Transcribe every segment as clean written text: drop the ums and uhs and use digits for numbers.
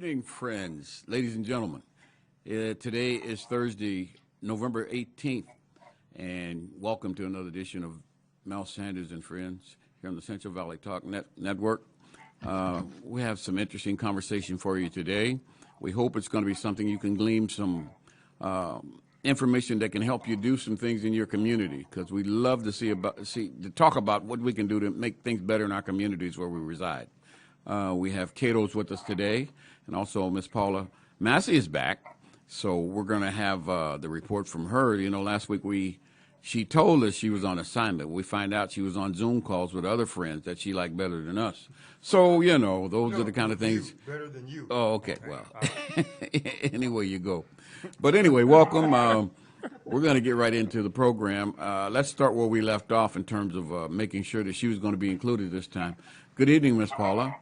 evening, friends, ladies and gentlemen. Today is Thursday, November 18th, and welcome to another edition of Mel Sanders and Friends here on the Central Valley Talk Network. We have some interesting conversation for you today. We hope it's going to be something you can glean some information that can help you do some things in your community, because we love to talk about what we can do to make things better in our communities where we reside. We have Cato's with us today, and also Miss Paula Massey is back. So we're going to have the report from her. You know, last week she told us she was on assignment. We find out she was on Zoom calls with other friends that she liked better than us. So, you know, those are the kind of things. Better than you. Oh, okay. Well, anyway you go. But anyway, welcome. We're going to get right into the program. Let's start where we left off in terms of making sure that she was going to be included this time. Good evening, Miss Paula.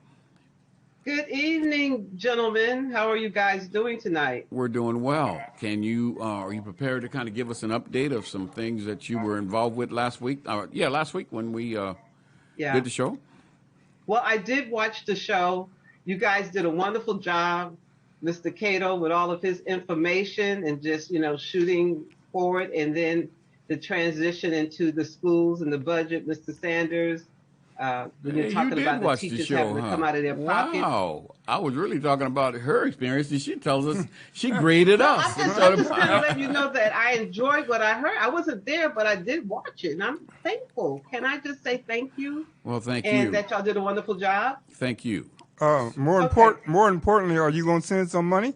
Good evening, gentlemen. How are you guys doing tonight? We're doing well. Are you prepared to kind of give us an update of some things that you were involved with last week? Last week when we did the show. Well, I did watch the show. You guys did a wonderful job, Mr. Cato, with all of his information and just, shooting forward, and then the transition into the schools and the budget, Mr. Sanders. When you're talking about the teachers having to come out of their pocket. Wow. I was really talking about her experience, and she tells us she graded us. I'm just kind of letting you know that I enjoyed what I heard. I wasn't there, but I did watch it, and I'm thankful. Can I just say thank you? Well, thank you. And that y'all did a wonderful job. Thank you. More importantly, are you going to send some money?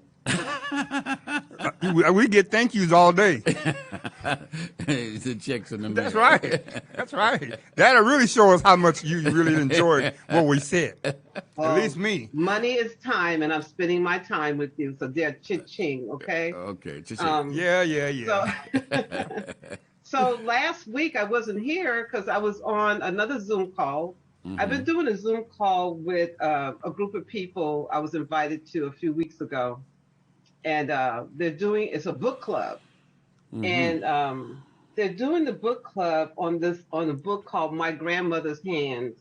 We get thank yous all day. The checks in the mail. That's right. That's right. That'll really show us how much you really enjoyed what we said. At least me. Money is time, and I'm spending my time with you. So they're cha-ching, okay? Okay, cha-ching. Yeah. So last week I wasn't here because I was on another Zoom call. Mm-hmm. I've been doing a Zoom call with a group of people I was invited to a few weeks ago. And it's a book club. Mm-hmm. And they're doing the book club on a book called My Grandmother's Hands.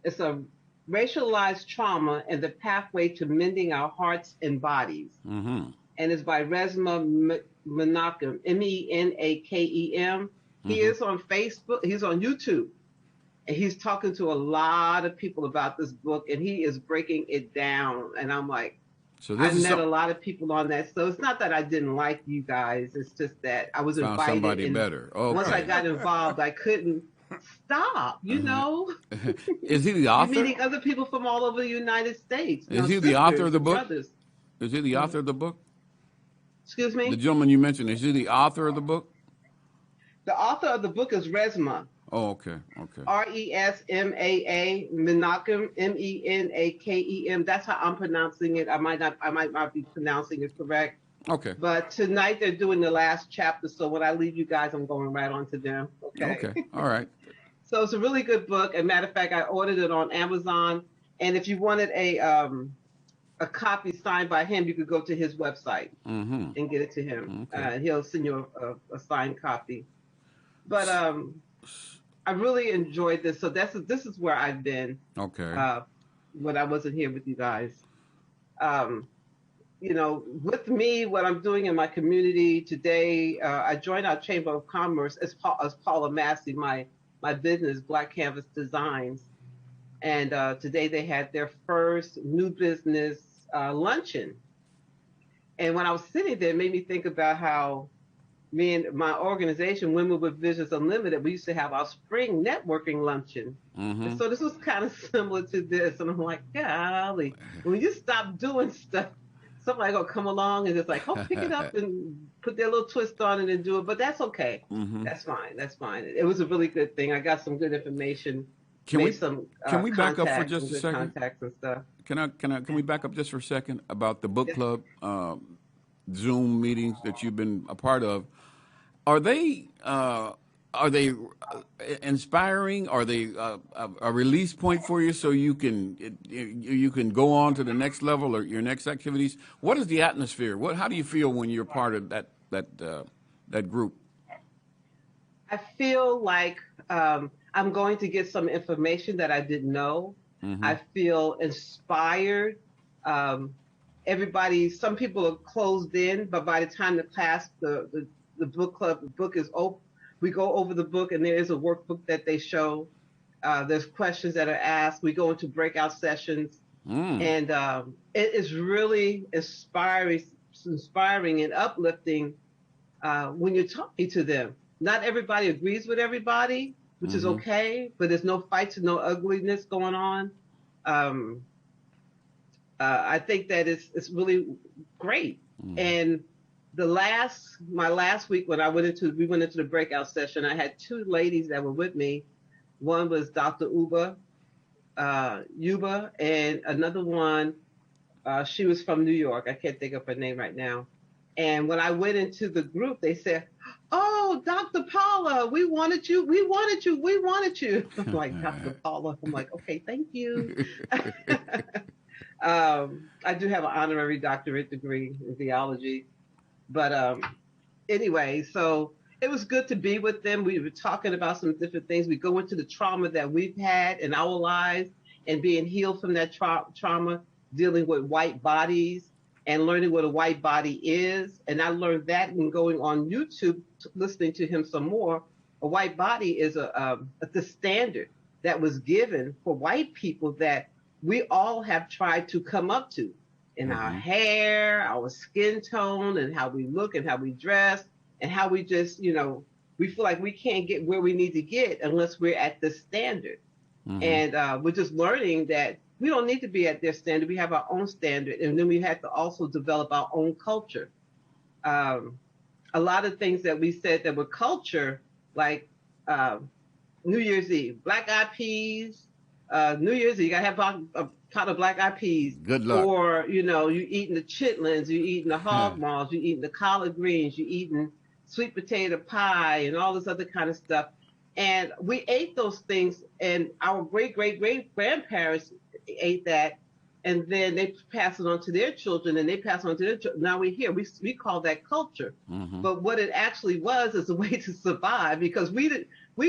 It's a racialized trauma and the pathway to mending our hearts and bodies. Mm-hmm. And it's by Resmaa Menakem, Menakem. Mm-hmm. He is on Facebook. He's on YouTube. And he's talking to a lot of people about this book, and he is breaking it down. And I'm like, I met a lot of people on that. So it's not that I didn't like you guys. It's just that I was invited. Somebody better. Okay. Once I got involved, I couldn't stop, you know. Is he the author? You're meeting other people from all over the United States. Is he the author of the book? Is he the author of the book? Excuse me? The gentleman you mentioned, is he the author of the book? The author of the book is Resmaa. Oh, okay. Resmaa, Menakem, Menakem. That's how I'm pronouncing it. I might not be pronouncing it correct. Okay. But tonight they're doing the last chapter, so when I leave you guys, I'm going right on to them. Okay. All right. So it's a really good book. As a matter of fact, I ordered it on Amazon, and if you wanted a copy signed by him, you could go to his website and get it to him. Okay. He'll send you a signed copy. But I really enjoyed this. So this is where I've been. Okay. When I wasn't here with you guys. With me, what I'm doing in my community today, I joined our Chamber of Commerce as Paula Massey, my business, Black Canvas Designs. And today they had their first new business luncheon. And when I was sitting there, it made me think about how me and my organization, Women with Visions Unlimited, we used to have our spring networking luncheon. Mm-hmm. And so this was kind of similar to this. And I'm like, golly, when you stop doing stuff, somebody gonna come along and it's like, oh, pick it up and put their little twist on it and do it. But that's okay. Mm-hmm. That's fine. It was a really good thing. I got some good information. Can we back up for just a second? Contacts and stuff. Can we back up just for a second about the book club Zoom meetings that you've been a part of? Are they inspiring? Are they a release point for you so you can go on to the next level or your next activities? What is the atmosphere? How do you feel when you're part of that group? I feel like I'm going to get some information that I didn't know. Mm-hmm. I feel inspired. Um, everybody, some people are closed in, but by the time the class, the book club, the book is open, we go over the book and there is a workbook that they show. There's questions that are asked. We go into breakout sessions, Mm. and it is really inspiring and uplifting when you're talking to them. Not everybody agrees with everybody, which is Mm-hmm. okay, but there's no fights and no ugliness going on. Um, I think that it's really great. Mm-hmm. And my last week when we went into the breakout session, I had two ladies that were with me. One was Dr. Yuba, and another one, she was from New York. I can't think of her name right now. And when I went into the group, they said, "Oh, Dr. Paula, we wanted you. We wanted you. We wanted you." I'm like, "Dr. Paula." I'm like, "Okay, thank you." I do have an honorary doctorate degree in theology, but anyway, so it was good to be with them. We were talking about some different things. We go into the trauma that we've had in our lives and being healed from that trauma, dealing with white bodies and learning what a white body is. And I learned that in going on YouTube, listening to him some more. A white body is the standard that was given for white people that we all have tried to come up to in our Mm-hmm. hair, our skin tone, and how we look and how we dress, and how we just, we feel like we can't get where we need to get unless we're at the standard. Mm-hmm. And we're just learning that we don't need to be at their standard. We have our own standard. And then we have to also develop our own culture. Um, a lot of things that we said that were culture, like uh, New Year's Eve, black eyed peas. New Year's Eve, you gotta have a pot of black eyed peas. Good luck. Or you eating the chitlins, you eating the hog maws, you eating the collard greens, you eating sweet potato pie, and all this other kind of stuff. And we ate those things, and our great grandparents ate that, and then they pass it on to their children, and they pass it on to their children. Now we're here. We call that culture, Mm-hmm. but what it actually was is a way to survive because we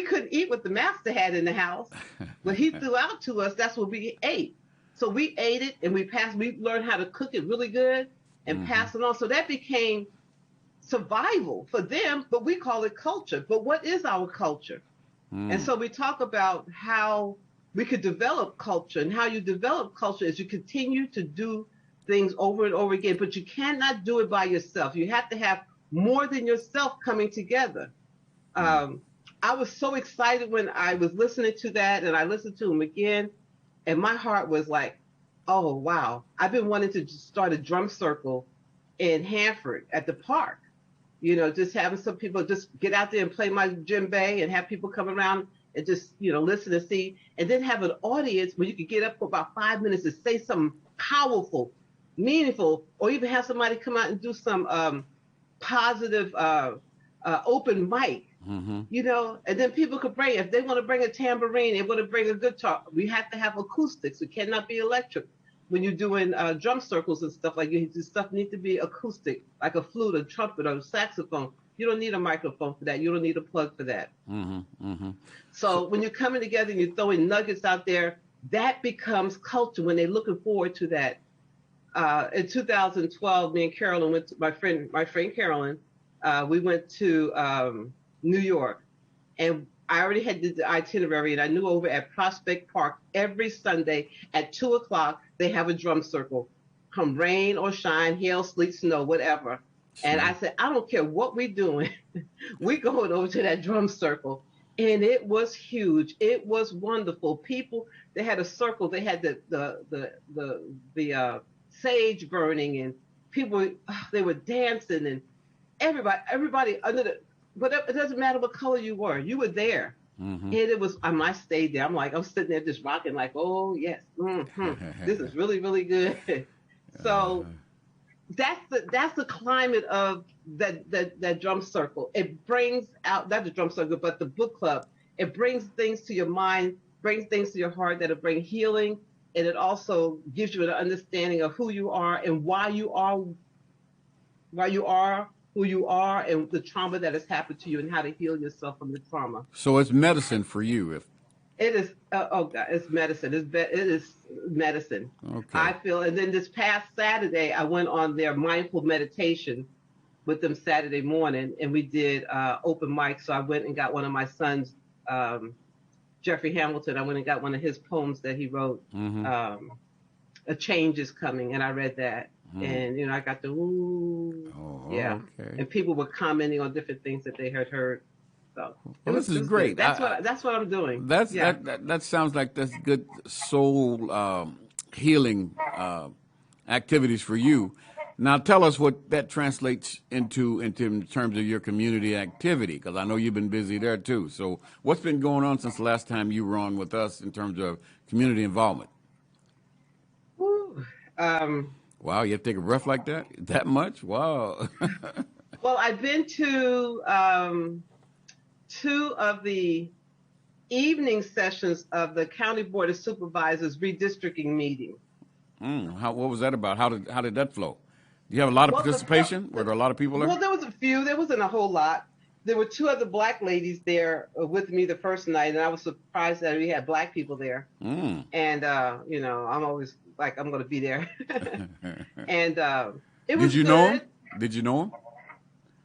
couldn't eat what the master had in the house. What he threw out to us, that's what we ate. So we ate it, and we learned how to cook it really good and Mm-hmm. pass it on. So that became survival for them, but we call it culture. But what is our culture? And Mm. so we talk about how we could develop culture, and how you develop culture is you continue to do things over and over again, but you cannot do it by yourself. You have to have more than yourself coming together. Mm. Um, I was so excited when I was listening to that, and I listened to him again, and my heart was like, oh, wow. I've been wanting to start a drum circle in Hanford at the park. Just having some people just get out there and play my djembe and have people come around and just, listen and see. And then have an audience where you could get up for about 5 minutes and say something powerful, meaningful, or even have somebody come out and do some positive open mic. Mm-hmm. And then people could bring, if they want to bring a tambourine, they want to bring a guitar. We have to have acoustics. It cannot be electric. When you're doing drum circles and stuff like this, stuff needs to be acoustic, like a flute, a trumpet, or a saxophone. You don't need a microphone for that. You don't need a plug for that. Mm-hmm. Mm-hmm. So when you're coming together and you're throwing nuggets out there, that becomes culture when they're looking forward to that. In 2012, me and Carolyn went to my friend Carolyn. We went to New York, and I already had the itinerary, and I knew over at Prospect Park every Sunday at 2:00 they have a drum circle, come rain or shine, hail, sleet, snow, whatever. And I said, I don't care what we're doing, we're going over to that drum circle. And it was huge. It was wonderful. People, they had a circle. They had the sage burning, and people, they were dancing, and everybody under but it doesn't matter what color you were there. Mm-hmm. And it was, I stayed there. I'm sitting there just rocking like, oh yes, this is really, really good. So that's the climate of that drum circle. It brings out, not the drum circle, but the book club. It brings things to your mind, brings things to your heart that'll bring healing, and it also gives you an understanding of who you are and why you are who you are, and the trauma that has happened to you, and how to heal yourself from the trauma. So it's medicine for you, It is, oh God, it's medicine. It is medicine. Okay. I feel, and then this past Saturday, I went on their mindful meditation with them Saturday morning, and we did open mic. So I went and got one of my sons, um, Jeffrey Hamilton. I went and got one of his poems that he wrote. Mm-hmm. A change is coming, and I read that, and I got the ooh, yeah, Okay. and people were commenting on different things that they had heard. So Well, this is it was great. good. That's what I'm doing. That's Yeah. that sounds like that's good soul healing activities for you. Now, tell us what that translates into in terms of your community activity, because I know you've been busy there too. So, what's been going on since the last time you were on with us in terms of community involvement? Woo. Wow, you have to take a breath like that? That much? Wow. Well, I've been to two of the evening sessions of the County Board of Supervisors redistricting meeting. What was that about? How did that flow? Do you have a lot of Well, participation? Were there a lot of people there? Well, there was a few. There wasn't a whole lot. There were two other black ladies there with me the first night, and I was surprised that we had black people there. Mm. And I'm always like, I'm going to be there. And it was Did you good. know him? Did you know him?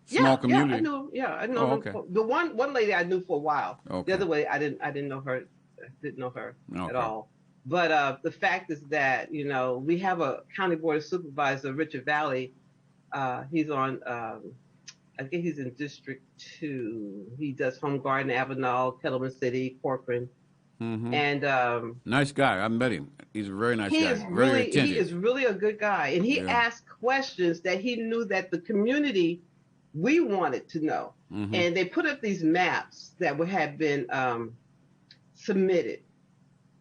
Small community. Yeah, I know. Oh, them okay. the one lady I knew for a while. Okay. The other way I didn't know her. Didn't know her Okay. at all. But the fact is that we have a county board of supervisor, Richard Valley. He's on. I think he's in District 2. He does Home Garden, Avenal, Kettleman City, Corcoran. Mm-hmm. And Nice guy. I met him. He's a very nice he guy. is Very really attentive. he is really a good guy, and he Yeah. asked questions that he knew that the community we wanted to know. Mm-hmm. And they put up these maps that had been submitted,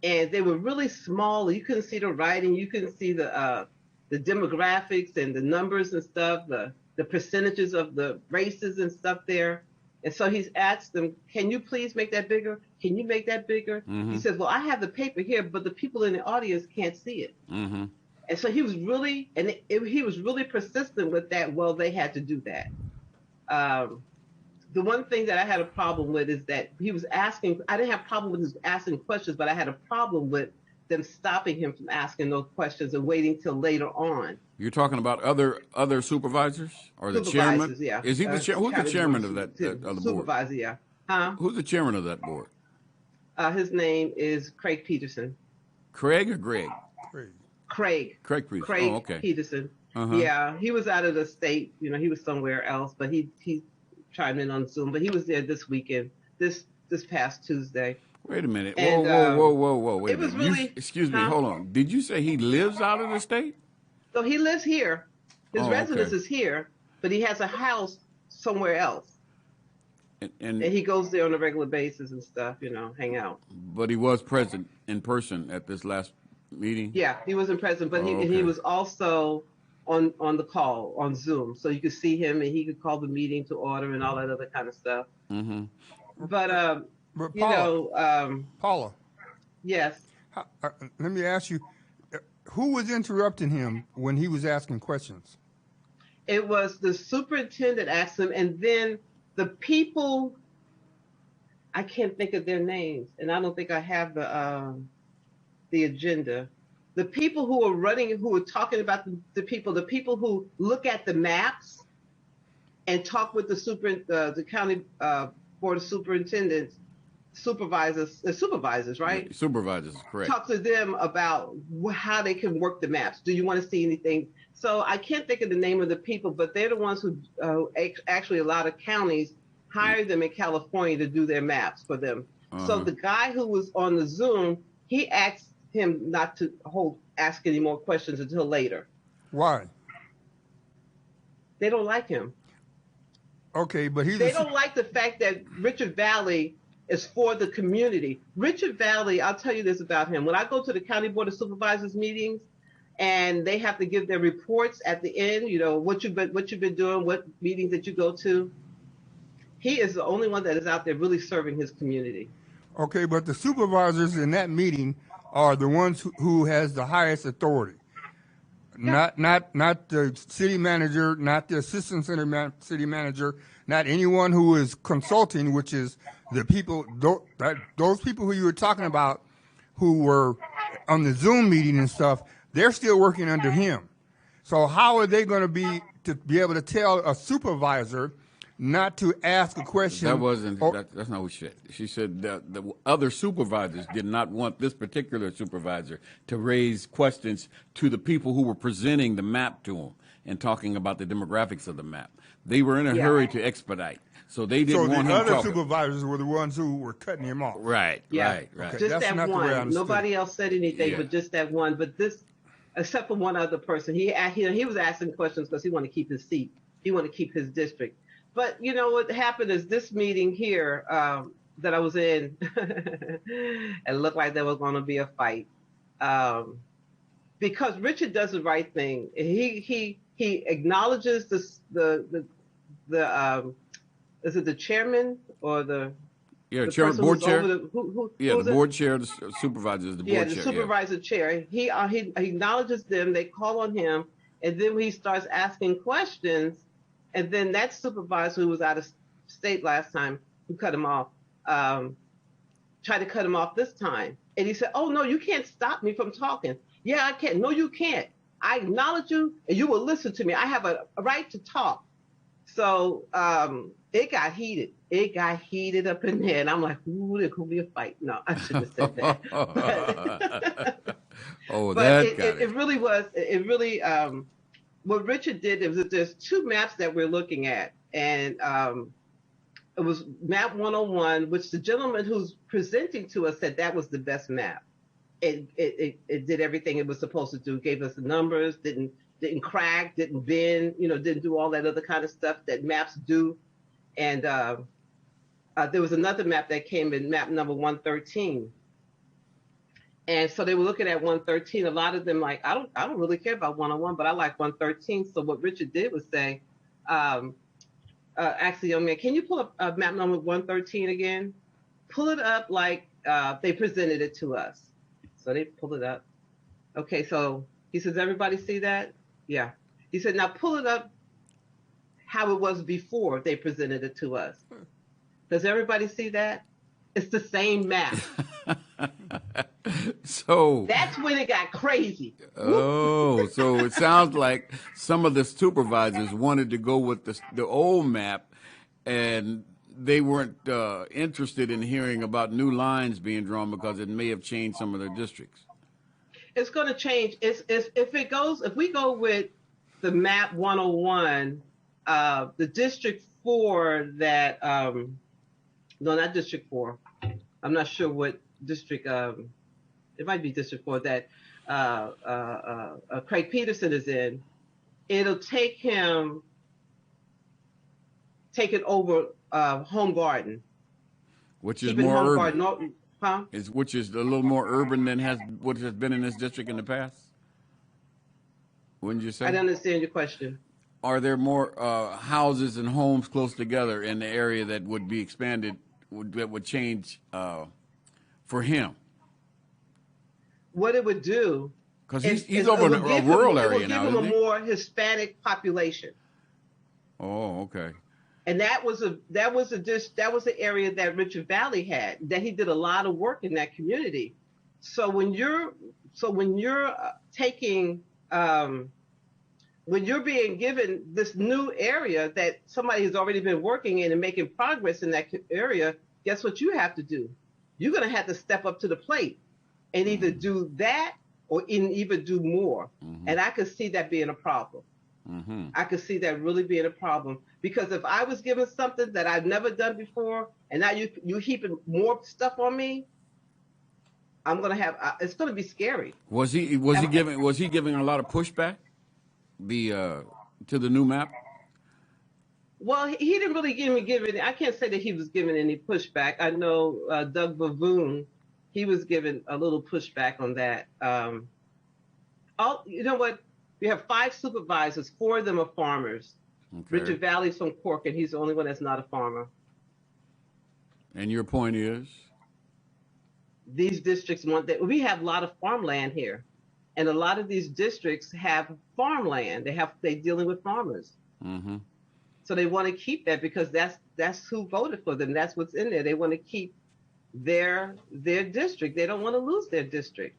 and they were really small. You couldn't see the writing. You couldn't see the demographics and the numbers and stuff, the percentages of the races and stuff there. And so he's asked them, "Can you please make that bigger? Can you make that bigger?" Mm-hmm. He says, "Well, I have the paper here, but the people in the audience can't see it." Mm-hmm. And so he was really, he was really persistent with that. Well, they had to do that. The one thing that I had a problem with is that he was asking. I didn't have a problem with his asking questions, but I had a problem with them stopping him from asking those questions and waiting till later on. You're talking about other supervisors or the chairman? Supervisors, yeah. Is he who's the County chairman board of the board? Supervisor, yeah. Huh? Who's the chairman of that board? His name is Craig Peterson. Craig or Greg? Craig. Craig Peterson. Craig Oh, okay. Peterson. Uh-huh. Yeah, he was out of the state. He was somewhere else, but he chimed in on Zoom. But he was there this weekend, this past Tuesday. Wait a minute. And, Whoa. Wait it a was minute. really- Excuse me. huh? Hold on. Did you say he lives out of the state? So he lives here. His Oh, residence okay. is here, but he has a house somewhere else. And And he goes there on a regular basis and stuff, hang out. but he was present in person at this last meeting. Yeah, he wasn't present, but Oh, and okay. he was also on the call on Zoom, so you could see him and he could call the meeting to order and all that other kind of stuff. Mm-hmm. But But Paula, Paula, yes. let me ask you, who was interrupting him when he was asking questions? It was the superintendent asked him, and then the people, I can't think of their names, and I don't think I have the agenda. The people who are running, who are talking about the people who look at the maps and talk with the county board of superintendents, supervisors, right? Supervisors, correct. Talk to them about how they can work the maps. Do you want to see anything? So I can't think of the name of the people, but they're the ones who actually a lot of counties hire them in California to do their maps for them. Uh-huh. So the guy who was on the Zoom, he asked him not to ask any more questions until later. Why? They don't like him. Okay, but They don't like the fact that Richard Valley is for the community. Richard Valley, I'll tell you this about him. When I go to the County Board of Supervisors meetings and they have to give their reports at the end, what you've been doing, what meetings that you go to, he is the only one that is out there really serving his community. Okay, but the supervisors in that meeting are the ones who has the highest authority. not the city manager, not the assistant city manager, not anyone who is consulting, which is the people, those people who you were talking about who were on the Zoom meeting and stuff, they're still working under him. So how are they going to be able to tell a supervisor not to ask a question? That wasn't. That's not what she said. She said that the other supervisors did not want this particular supervisor to raise questions to the people who were presenting the map to him and talking about the demographics of the map. They were in a hurry to expedite, so they didn't want him talking. So the other supervisors were the ones who were cutting him off. Right. Yeah. Right. Just That's that not the way I one. understood Nobody it. else said anything, but just that one. But this, except for one other person, he was asking questions because he wanted to keep his seat. He wanted to keep his district. But you know what happened is this meeting here that I was in, it looked like there was going to be a fight because Richard does the right thing. He acknowledges the is it the chairman or the chairman, board chair. The board chair, the supervisor is the board chair. The supervisor chair. He acknowledges them. They call on him, and then he starts asking questions. And then that supervisor who was out of state last time, who cut him off, tried to cut him off this time. And he said, "Oh, no, you can't stop me from talking." "Yeah, I can." "No, you can't. I acknowledge you and you will listen to me. I have a right to talk." So it got heated. It got heated up in there. And I'm like, ooh, there could be a fight. No, I shouldn't have said that. It really was. It really, what Richard did is that there's two maps that we're looking at. And it was map 101, which the gentleman who's presenting to us said that was the best map. It did everything it was supposed to do. Gave us the numbers, didn't crack, didn't bend, didn't do all that other kind of stuff that maps do. And there was another map that came in, map number 113. And so they were looking at 113. A lot of them like, I don't really care about 101, but I like 113. So what Richard did was say, actually, young man, can you pull up map number 113 again? Pull it up like they presented it to us. So they pulled it up. Okay, so he says, everybody see that? Yeah. He said, now pull it up how it was before they presented it to us. Does everybody see that? It's the same map. So that's when it got crazy. Oh, so it sounds like some of the supervisors wanted to go with the old map, and they weren't interested in hearing about new lines being drawn because it may have changed some of their districts. It's going to change. If we go with the map 101, the District 4 that no, not District 4. I'm not sure what district. It might be District 4 that Craig Peterson is in. It'll take it over Home Garden, which is more urban. Garden, Which is a little more urban than what has been in this district in the past. Wouldn't you say? I don't understand your question. Are there more houses and homes close together in the area that would be expanded, that would change for him? What it would do, because he's over in a rural area now, isn't he? It would give him a more Hispanic population. Oh, okay. And that was the area that Richard Valley had. That he did a lot of work in that community. So when you're taking when you're being given this new area that somebody has already been working in and making progress in that area, guess what you have to do? You're going to have to step up to the plate and either do that or even do more. Mm-hmm. And I could see that being a problem. Mm-hmm. I could see that really being a problem, because if I was given something that I've never done before, and now you heaping more stuff on me, I'm gonna have. It's gonna be scary. Was he giving a lot of pushback to the new map? Well, he didn't really give it. I can't say that he was giving any pushback. I know Doug Bavoon, he was giving a little pushback on that. You know what? We have 5 supervisors. 4 of them are farmers. Okay. Richard Valley's from Cork, and he's the only one that's not a farmer. And your point is? These districts want that. We have a lot of farmland here. And a lot of these districts have farmland. They're dealing with farmers. Mm-hmm. So they want to keep that because that's who voted for them. That's what's in there. They want to keep their district. They don't want to lose their district.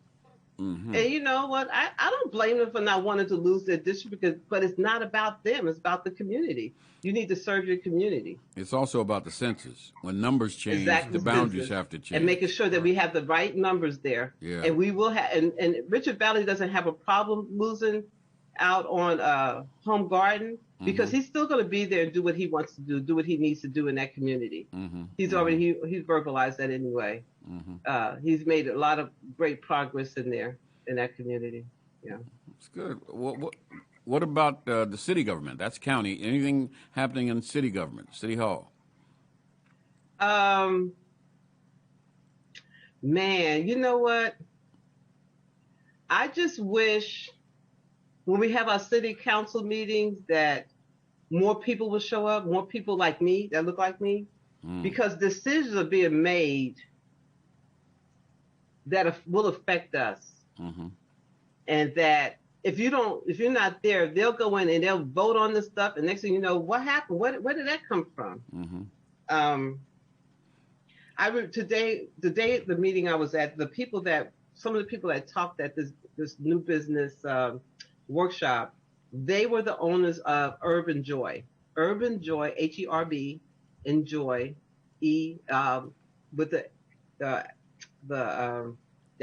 Mm-hmm. And you know what? I don't blame them for not wanting to lose their district but it's not about them. It's about the community. You need to serve your community. It's also about the census. When numbers change, Exactly. the boundaries have to change. And making sure that we have the right numbers there. Yeah. And we will have, and Richard Valley doesn't have a problem losing out on Home Garden because he's still going to be there and do what he wants to do what he needs to do in that community. Mm-hmm. He's already, he's verbalized that anyway. Mm-hmm. He's made a lot of great progress in that community. Yeah. It's good. What about the city government? That's county. Anything happening in city government, city hall? Man, you know what? I just wish when we have our city council meetings that more people will show up, more people like me that look like me, because decisions are being made that will affect us. Mm-hmm. And that if you're not there, they'll go in and they'll vote on this stuff. And next thing you know, what happened? Where did that come from? Mm-hmm. Today, the meeting I was at, some of the people that talked at this new business workshop, they were the owners of Urban Joy, HERB, Enjoy, with the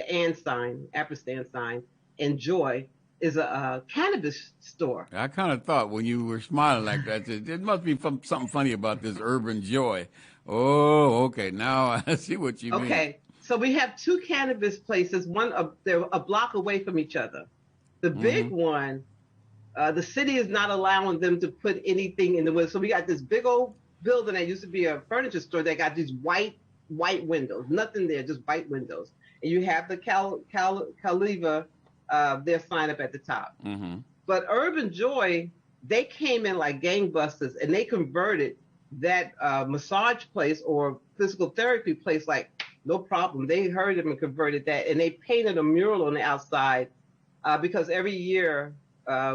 and sign, ampersand sign, Enjoy is a cannabis store. I kind of thought when you were smiling like that, there must be something funny about this Urban Joy. Oh, okay. Now I see what you mean. Okay. So we have two cannabis places. They're a block away from each other. The big one, the city is not allowing them to put anything in the window. So we got this big old building that used to be a furniture store. They got these white windows, nothing there, just white windows. And you have the Caliva, their sign up at the top. Mm-hmm. But Urban Joy, they came in like gangbusters and they converted that massage place or physical therapy place like no problem. They heard them and converted that, and they painted a mural on the outside because every year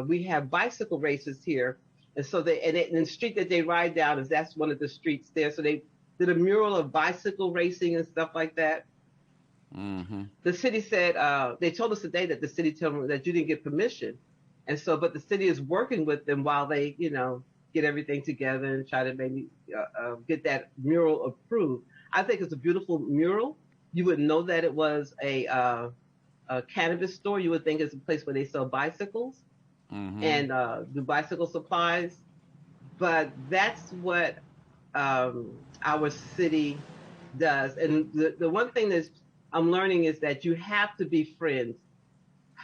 we have bicycle races here, and so the street that they ride down that's one of the streets there. So they did a mural of bicycle racing and stuff like that. Mm-hmm. The city said they told us today that the city told them that you didn't get permission, and so but the city is working with them while they get everything together and try to maybe get that mural approved. I think it's a beautiful mural. You would know that it was a cannabis store. You would think it's a place where they sell bicycles and do bicycle supplies. But that's what our city does. And the one thing that I'm learning is that you have to be friends.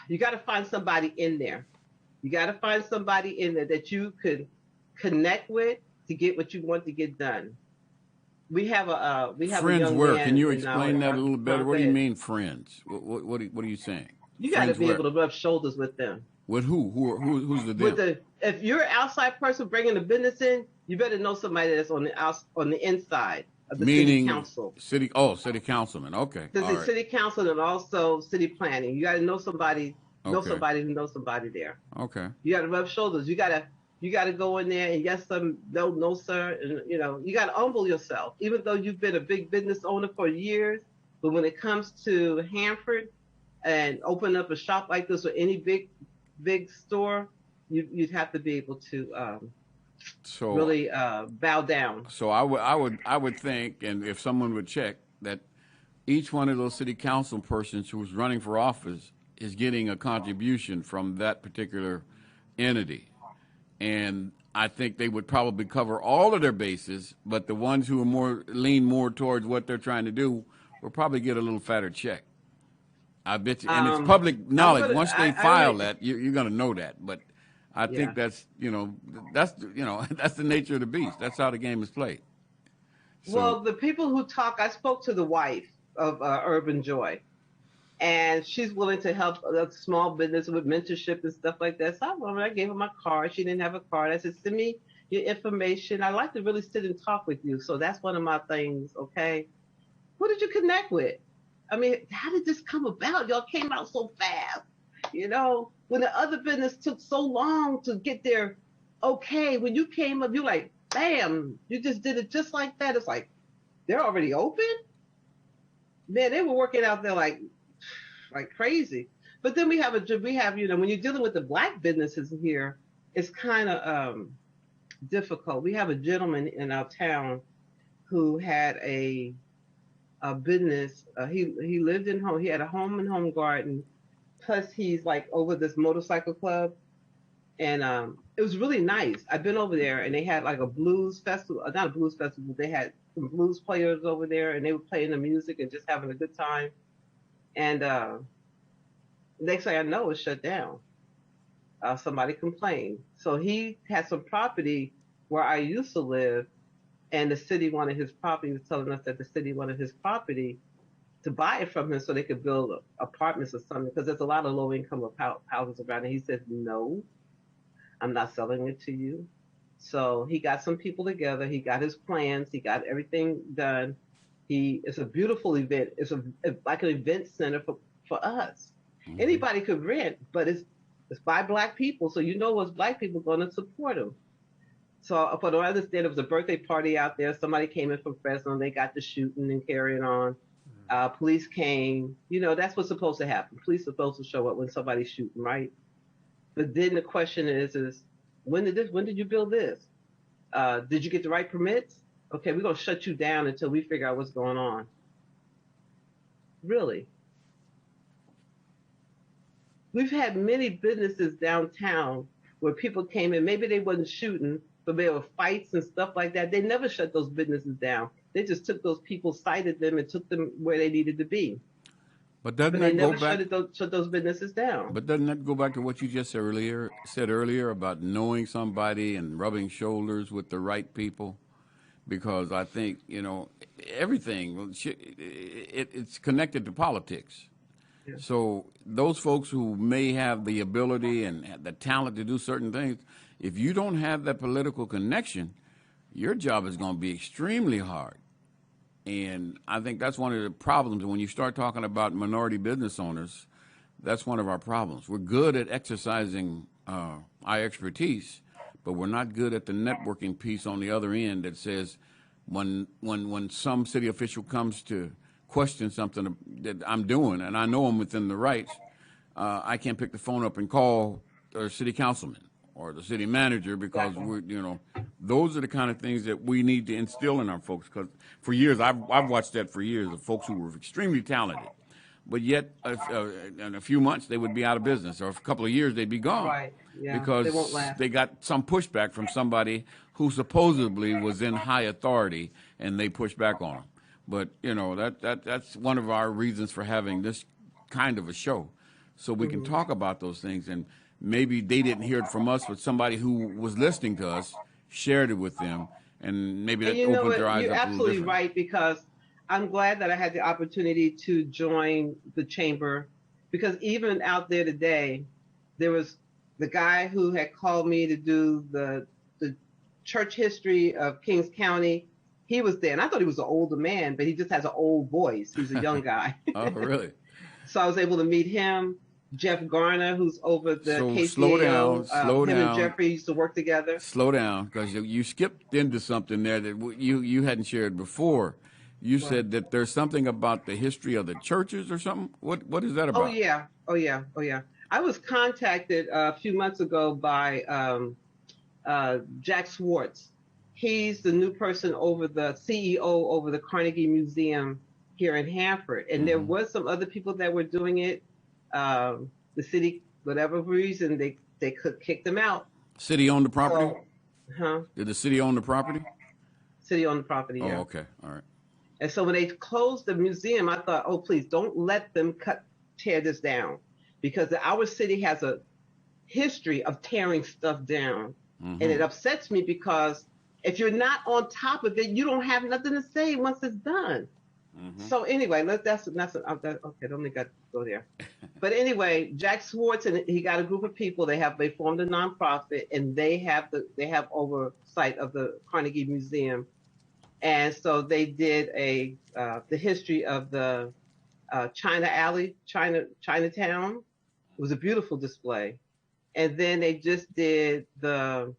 You got to find somebody in there. You got to find somebody in there that you could connect with to get what you want to get done. We have friends a young where? man. Can you explain that a little better? What do you ahead. mean friends? What are you saying? You got to be where? able to rub shoulders with them. With who? Who's the them? If you're an outside person bringing the business in, you better know somebody that's on the inside of the Meaning city council. City councilman. Okay. The city council and also city planning. You got to know somebody. Know somebody who knows somebody there. Okay. You got to rub shoulders. You got to go in there and yes, sir, no, sir. And, you got to humble yourself, even though you've been a big business owner for years. But when it comes to Hanford and open up a shop like this or any big store, you'd have to be able to really bow down. So I would think, and if someone would check, that each one of those city council persons who's running for office is getting a contribution from that particular entity. And I think they would probably cover all of their bases, but the ones who are lean more towards what they're trying to do will probably get a little fatter check. I bet you, and it's public knowledge. Once they file that, you're going to know that. But I think that's that's the nature of the beast. That's how the game is played. So, well, the people who talk, I spoke to the wife of Urban Joy. And she's willing to help a small business with mentorship and stuff like that. So I gave her my card. She didn't have a card. I said, send me your information. I'd like to really sit and talk with you. So that's one of my things, okay? Who did you connect with? I mean, how did this come about? Y'all came out so fast. You know, when the other business took so long to get there, okay, when you came up, you're like, bam, you just did it just like that. It's like, they're already open? Man, they were working out there like crazy. But then we have, you know, when you're dealing with the black businesses here, it's kind of difficult. We have a gentleman in our town who had a business. He lived in home. He had a home and home garden. Plus, he's like over this motorcycle club, and it was really nice. I've been over there, and they had like a blues festival. Not a blues festival. They had some blues players over there, and they were playing the music and just having a good time. And next thing I know, it's shut down. Somebody complained. So he had some property where I used to live, and the city wanted his property. He was telling us that the city wanted his property to buy it from him so they could build apartments or something, because there's a lot of low income houses around. And he said, no, I'm not selling it to you. So he got some people together. He got his plans. He got everything done. It's a beautiful event. It's like an event center for us. Mm-hmm. Anybody could rent, but it's by black people. So you know what's black people going to support them. So for the understand, it was a birthday party out there. Somebody came in from Fresno. They got the shooting and carrying on. Police came. You know, that's what's supposed to happen. Police are supposed to show up when somebody's shooting, right? But then the question is when did you build this? Did you get the right permits? Okay, we're going to shut you down until we figure out what's going on. Really? We've had many businesses downtown where people came in. Maybe they wasn't shooting, but there were fights and stuff like that. They never shut those businesses down. They just took those people, cited them, and took them where they needed to be. But doesn't they that never go back? shut those businesses down. But doesn't that go back to what you just said earlier about knowing somebody and rubbing shoulders with the right people? Because I think, you know, everything, it's connected to politics. Yeah. So those folks who may have the ability and the talent to do certain things, if you don't have that political connection, your job is going to be extremely hard. And I think that's one of the problems. When you start talking about minority business owners, that's one of our problems. We're good at exercising our expertise, but we're not good at the networking piece on the other end that says when some city official comes to question something that I'm doing and I know I'm within the rights, I can't pick the phone up and call a city councilman or the city manager, because those are the kind of things that we need to instill in our folks. Because for years, I've watched that for years, of folks who were extremely talented, but yet in a few months they would be out of business, or a couple of years they'd be gone. Right. Yeah. Because they won't last. They got some pushback from somebody who supposedly was in high authority, and they pushed back on them. But that's one of our reasons for having this kind of a show, so we can talk about those things. And maybe they didn't hear it from us, but somebody who was listening to us shared it with them, and maybe that opened their eyes up a little different. You're absolutely right, because I'm glad that I had the opportunity to join the chamber, because even out there today, there was the guy who had called me to do the church history of Kings County. He was there, and I thought he was an older man, but he just has an old voice. He's a young guy. Oh, really? So I was able to meet him. Jeff Garner, who's over the KCAO. Slow down. Him and Jeffrey used to work together. Slow down, because you skipped into something there that you hadn't shared before. You said that there's something about the history of the churches or something. What is that about? Oh yeah. I was contacted a few months ago by Jack Swartz. He's the new person over the CEO over the Carnegie Museum here in Hanford, and there was some other people that were doing it. The city, whatever reason, they could kick them out. City owned the property? Huh? Did the city own the property? City owned the property, yeah. Oh, okay. All right. And so when they closed the museum, I thought, oh, please don't let them tear this down, because our city has a history of tearing stuff down. And it upsets me, because if you're not on top of it, you don't have nothing to say once it's done. So anyway, that's okay. Don't make that go there. But anyway, Jack Swartz, and he got a group of people. They formed a nonprofit, and they have oversight of the Carnegie Museum. And so they did the history of the Chinatown, It was a beautiful display. And then they just did the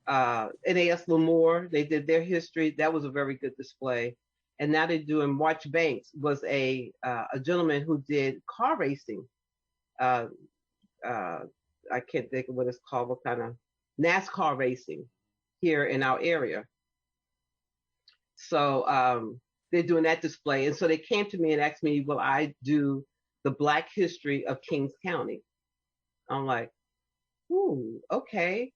NAS Lemoore. They did their history. That was a very good display. And now they're doing March Banks was a gentleman who did car racing. Uh, I can't think of what it's called. What kind of NASCAR racing here in our area. So they're doing that display. And so they came to me and asked me, will I do the Black history of Kings County? I'm like, ooh, okay.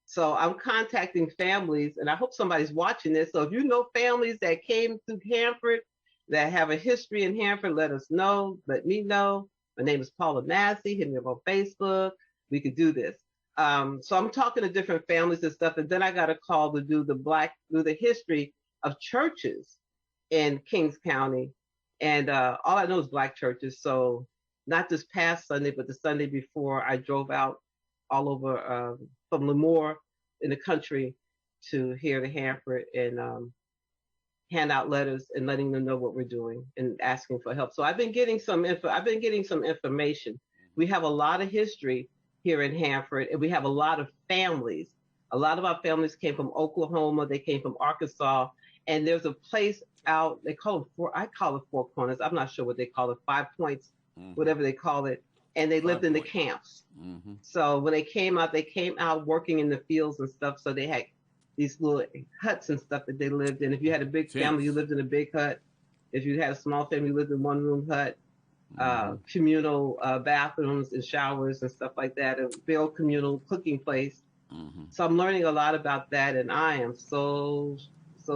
So I'm contacting families, and I hope somebody's watching this. So if you know families that came through Hanford that have a history in Hanford, let us know. Let me know. My name is Paula Massey. Hit me up on Facebook. We could do this. So I'm talking to different families and stuff, and then I got a call to do the history of churches in Kings County, and all I know is Black churches. So not this past Sunday, but the Sunday before, I drove out all over from Lemoore in the country to here to Hanford and hand out letters and letting them know what we're doing and asking for help. So I've been getting some information. We have a lot of history here in Hanford, and we have a lot of families. A lot of our families came from Oklahoma. They came from Arkansas. And there's a place out, I call it Four Corners. I'm not sure what they call it, 5 Points, whatever they call it. And they lived in the camps. So when they came out working in the fields and stuff. So they had these little huts and stuff that they lived in. If you had a big family, you lived in a big hut. If you had a small family, you lived in one room hut. Communal bathrooms and showers and stuff like that. A big communal cooking place. So I'm learning a lot about that, and I am so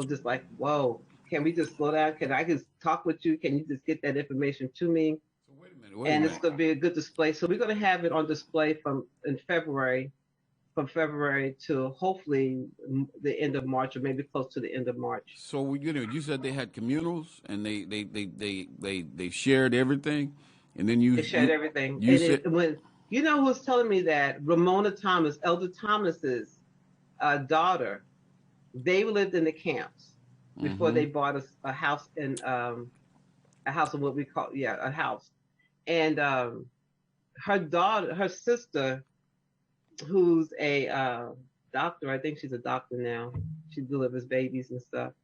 just like, whoa, can we just slow down? Can I just talk with you? Can you just get that information to me? So wait a minute. It's going to be a good display. So we're going to have it on display from February to hopefully the end of March, or maybe close to the end of March. So you said they had communals and they shared everything, and then they shared everything. You know who was telling me that? Ramona Thomas, Elder Thomas's daughter. They lived in the camps before they bought a house in a house of what we call a house. And her sister, who's a doctor, I think she's a doctor now. She delivers babies and stuff.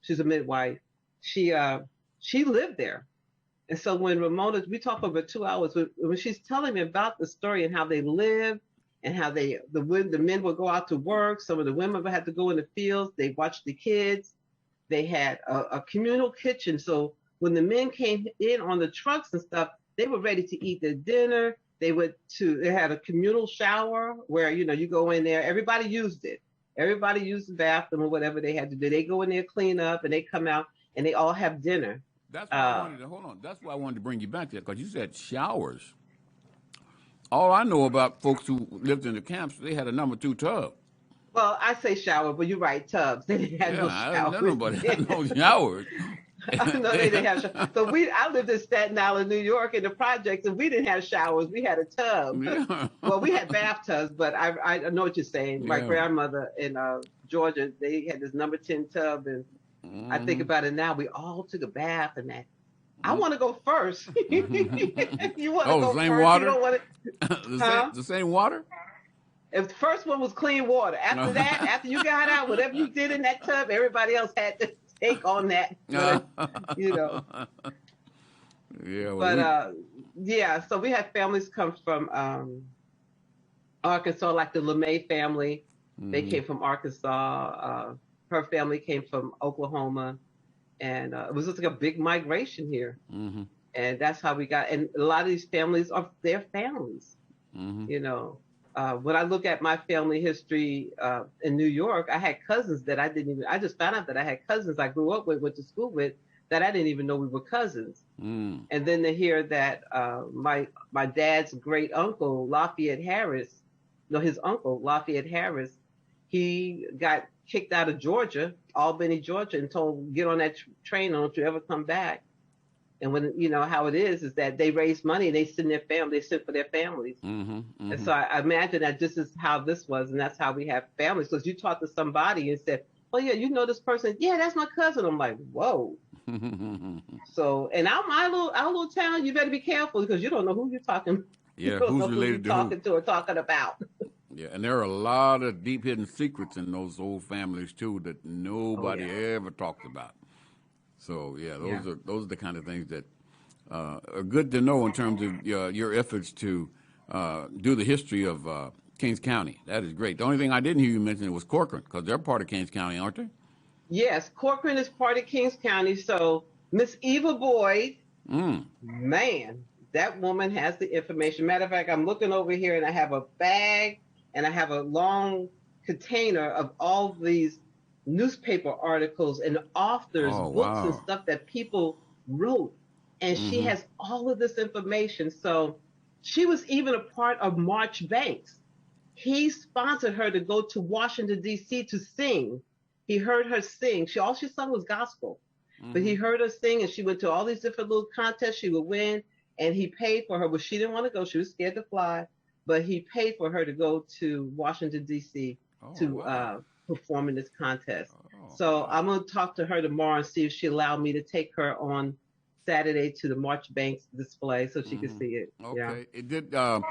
She's a midwife. She lived there. And so when Ramona, we talked over 2 hours, when she's telling me about the story and how they lived and how the men would go out to work. Some of the women had to go in the fields. They watched the kids. They had a communal kitchen. So when the men came in on the trucks and stuff, they were ready to eat their dinner. They had a communal shower where, you go in there. Everybody used it. Everybody used the bathroom or whatever they had to do. They go in there, clean up, and they come out and they all have dinner. That's why I wanted to hold on. That's why I wanted to bring you back there, because you said showers. All I know about folks who lived in the camps, they had a number 2 tub. Well, I say shower, but you're right, tubs. They didn't have no showers. I nobody had no showers. No, they didn't have showers. So I lived in Staten Island, New York, in the projects, and we didn't have showers. We had a tub. Yeah. Well, we had bathtubs, but I know what you're saying. My grandmother in Georgia, they had this number 10 tub, and I think about it now. We all took a bath in that. I want to go first. You want to go same first? Water? You don't want the same water? If the first one was clean water. After that, after you got out, whatever you did in that tub, everybody else had to take on that. Yeah. But so we had families come from Arkansas, like the LeMay family. They came from Arkansas. Her family came from Oklahoma. And it was just like a big migration here. And that's how we got, and a lot of these families are their families. When I look at my family history in New York, I had cousins that I just found out that I had cousins I grew up with, went to school with, that I didn't even know we were cousins. And then to hear that my dad's great uncle, Lafayette Harris, his uncle, Lafayette Harris, he got kicked out of Georgia, Albany, Georgia, and told, get on that train, don't you ever come back. And when, how it is that they raise money and they send for their families. And so I imagine that this is how this was, and that's how we have families. Because you talk to somebody and said, oh yeah, this person. Yeah, that's my cousin. I'm like, whoa. So, and our little town, you better be careful because you don't know who you're talking You Yeah, don't who's know who you're related to who? talking to or talking about. Yeah, and there are a lot of deep hidden secrets in those old families too that Oh nobody yeah, ever talks about. So yeah, yeah. those are the kind of things that are good to know in terms of your efforts to do the history of Kings County. That is great. The only thing I didn't hear you mention was Corcoran because they're part of Kings County, aren't they? Yes, Corcoran is part of Kings County. So Miss Eva Boyd, Mm. man, that woman has the information. Matter of fact, I'm looking over here and I have a bag and I have a long container of all these newspaper articles and authors, Oh books and wow. stuff that people wrote. And she Mm-hmm. has all of this information. So she was even a part of March Banks. He sponsored her to go to Washington, D.C. to sing. He heard her sing. All she sung was gospel. But Mm-hmm. he heard her sing and she went to all these different little contests she would win. And he paid for her, but she didn't want to go. She was scared to fly. But he paid for her to go to Washington, D.C. Oh to wow. perform in this contest. Oh So wow. I'm going to talk to her tomorrow and see if she allowed me to take her on Saturday to the March Banks display so she could Mm-hmm. see it. Yeah. Okay. It did. Are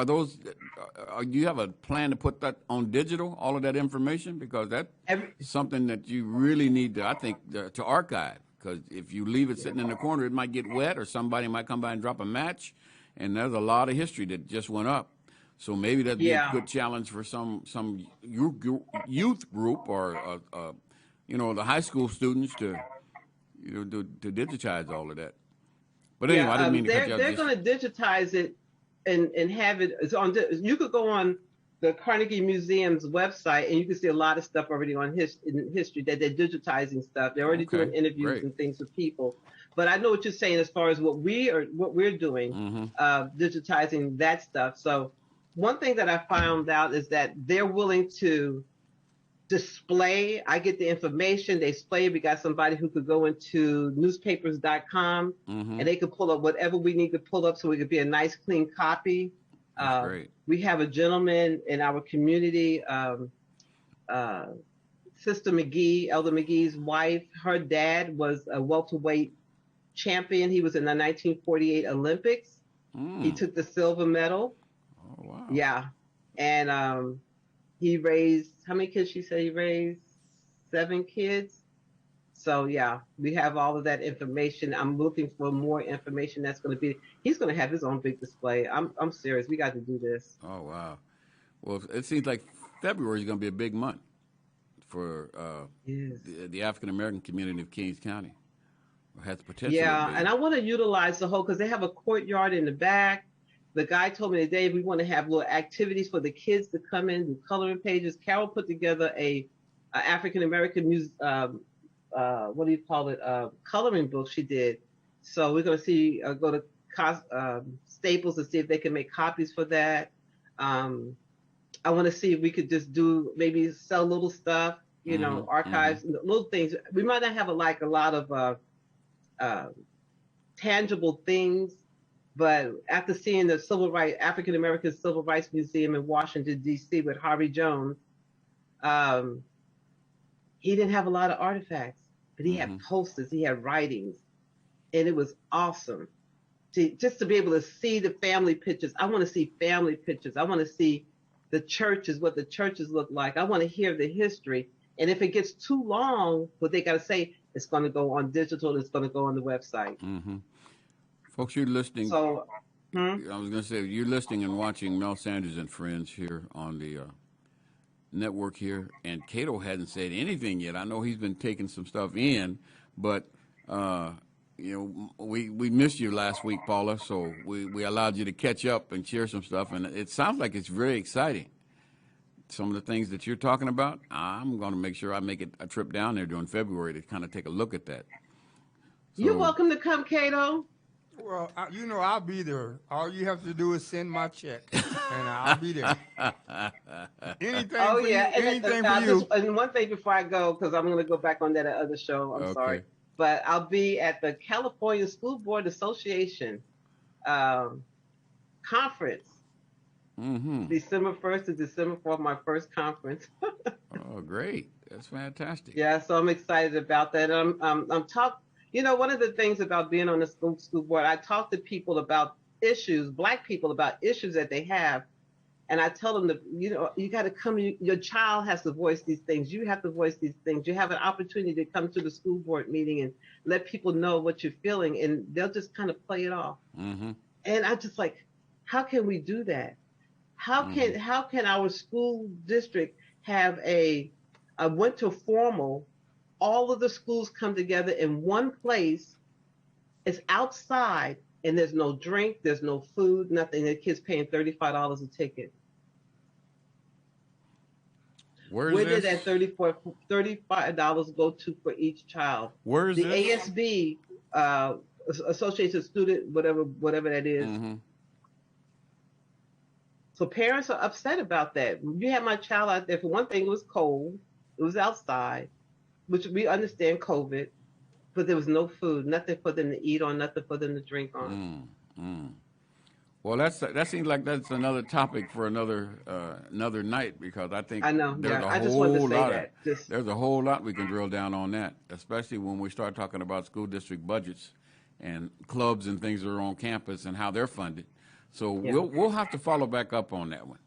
those? Do you have a plan to put that on digital? All of that information because that's Every, something that you really need to. I think to archive because if you leave it yeah. sitting in the corner, it might get wet or somebody might come by and drop a match, and there's a lot of history that just went up. So maybe that'd be a Yeah. good challenge for some youth group or the high school students to to digitize all of that. But anyway, Yeah, I didn't mean to cut you off. they're Just going to digitize it and have it. It's on. You could go on the Carnegie Museum's website and you can see a lot of stuff already on in history that they're digitizing stuff. They're already okay, doing interviews great. and things with people. But I know what you're saying as far as what we're doing, Mm-hmm. digitizing that stuff. So one thing that I found out is that they're willing to display. I get the information, they display. We got somebody who could go into newspapers.com Mm-hmm. and they could pull up whatever we need to pull up so it could be a nice, clean copy. That's great. We have a gentleman in our community, uh, Sister McGee, Elder McGee's wife. Her dad was a welterweight champion. He was in the 1948 Olympics. He Mm. took the silver medal. Oh wow. Yeah. And he raised, how many kids she said he raised? 7 kids. So yeah, we have all of that information. I'm looking for more information that's going to be, he's going to have his own big display. I'm serious. We got to do this. Oh wow. Well, it seems like February is going to be a big month for Yes. the African American community of Kings County. Or has the potential to Yeah. And be. I want to utilize the whole, because they have a courtyard in the back. The guy told me today we want to have little activities for the kids to come in, do coloring pages. Carol put together a African American what do you call it? Coloring book she did. So we're going to see go to Staples and see if they can make copies for that. Um, I want to see if we could just do maybe sell little stuff, Mm-hmm. Mm-hmm. archives, little things. We might not have a lot of uh, tangible things. But after seeing the African American Civil Rights Museum in Washington, D.C. with Harvey Jones, um, he didn't have a lot of artifacts, but he had Mm-hmm. posters, he had writings, and it was awesome. Just to be able to see the family pictures. I want to see family pictures. I want to see the churches, what the churches look like. I want to hear the history. And if it gets too long, what they got to say, it's going to go on digital, it's going to go on the website. Mm-hmm. Folks, you're listening. So, I was going to say you're listening and watching Mel Sanders and Friends here on the network here, and Cato hasn't said anything yet. I know he's been taking some stuff in, but we missed you last week, Paula, so we allowed you to catch up and share some stuff, and it sounds like it's very exciting. Some of the things that you're talking about, I'm going to make sure I make it a trip down there during February to kind of take a look at that. you're So, welcome to come, Cato. Well, I'll be there. All you have to do is send my check, and I'll be there. Anything Oh for you. yeah, Anything for you. And one thing before I go, because I'm going to go back on that other show. I'm sorry, okay. but I'll be at the California School Board Association conference, Mm-hmm. December 1st to December 4th, my first conference. Oh, great. That's fantastic. Yeah, so I'm excited about that. I'm talk. One of the things about being on the school board, I talk to people about issues, Black people about issues that they have. And I tell them that, you got to come, your child has to voice these things. You have to voice these things. You have an opportunity to come to the school board meeting and let people know what you're feeling, and they'll just kind of play it off. Mm-hmm. And I just like, how can we do that? How can our school district have a winter formal? All of the schools come together in one place. It's outside, and there's no drink, there's no food, nothing. The kids paying $35 a ticket. Where did that $35 go to for each child? Where is the this? ASB, Association of Student, whatever that is. Mm-hmm. So parents are upset about that. You had my child out there. For one thing, it was cold. It was outside, which we understand COVID, but there was no food, nothing for them to eat on, nothing for them to drink on. Well, that seems like that's another topic for another night, because I think there's I just wanted to say that. There's a whole lot we can drill down on that, especially when we start talking about school district budgets and clubs and things that are on campus and how they're funded. So we'll have to follow back up on that one.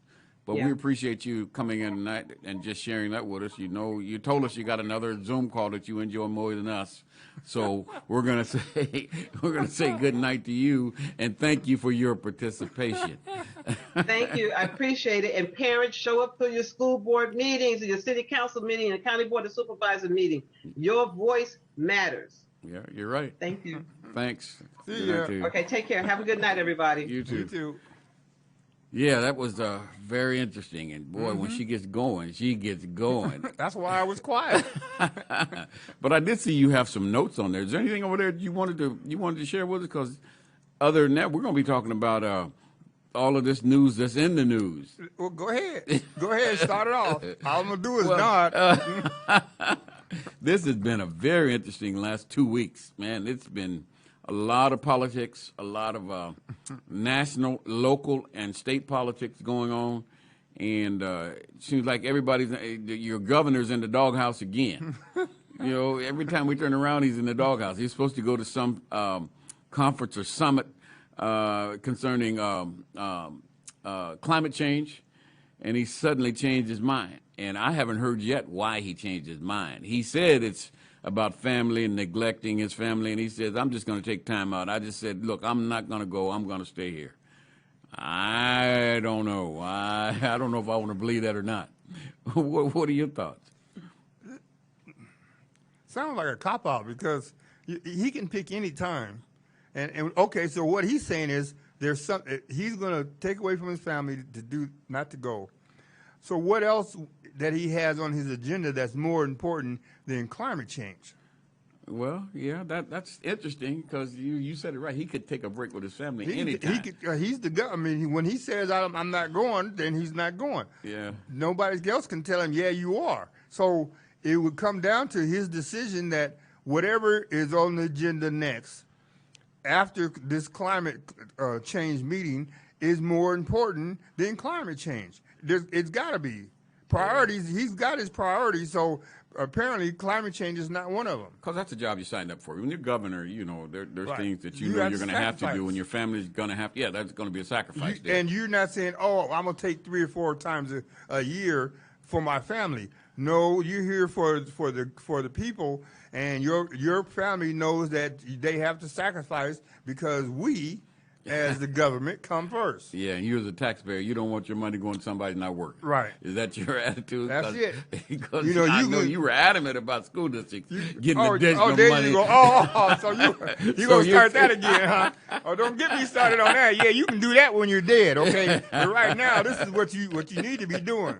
But we appreciate you coming in tonight and just sharing that with us. You told us you got another Zoom call that you enjoy more than us. So we're gonna say good night to you and thank you for your participation. Thank you. I appreciate it. And parents, show up to your school board meetings, your city council meeting, and county board of supervisor meeting. Your voice matters. Yeah, you're right. Thank you. Thanks. See ya. Okay, take care. Have a good night, everybody. You too. You too. Yeah, that was very interesting. And boy, when she gets going, she gets going. That's why I was quiet. But I did see you have some notes on there. Is there anything over there you wanted to share with us? Because other than that, we're going to be talking about all of this news that's in the news. Well, go ahead. Go ahead. Start it off. All I'm going to do is nod. This has been a very interesting last 2 weeks, man. It's been a lot of politics, a lot of national, local, and state politics going on. And it seems like your governor's in the doghouse again. Every time we turn around, he's in the doghouse. He's supposed to go to some conference or summit concerning climate change, and he suddenly changed his mind. And I haven't heard yet why he changed his mind. He said it's about family and neglecting his family, and he says, I'm just going to take time out. I just said, look, I'm not going to go. I'm going to stay here. I don't know. I don't know if I want to believe that or not. What are your thoughts? Sounds like a cop-out, because he can pick any time. And okay, so what he's saying is he's going to take away from his family not to go. So what else that he has on his agenda that's more important than climate change? Well, yeah, that's interesting, because you said it right. He could take a break with his family anytime. He's the guy. I mean, when he says I'm not going, then he's not going. Yeah. Nobody else can tell him, yeah, you are. So it would come down to his decision that whatever is on the agenda next, after this climate change meeting, is more important than climate change. It's got to be. Priorities, he's got his priorities, so apparently climate change is not one of them. Because that's the job you signed up for. When you're governor, there's Right. things that You you're have to going to have to sacrifice. do, and your family's going to have to, that's going to be a sacrifice there. And you're not saying, oh, I'm going to take 3 or 4 times a year for my family. No, you're here for the people, and your family knows that they have to sacrifice because we, as the government, come first. Yeah, and you as a taxpayer, you don't want your money going to somebody not working. Right. Is that your attitude? That's it. Because I know you were adamant about school districts getting Oh, additional there money. you go. So you So gonna you- start that again, huh? Oh, don't get me started on that. Yeah, you can do that when you're dead, okay? But right now, this is what you need to be doing.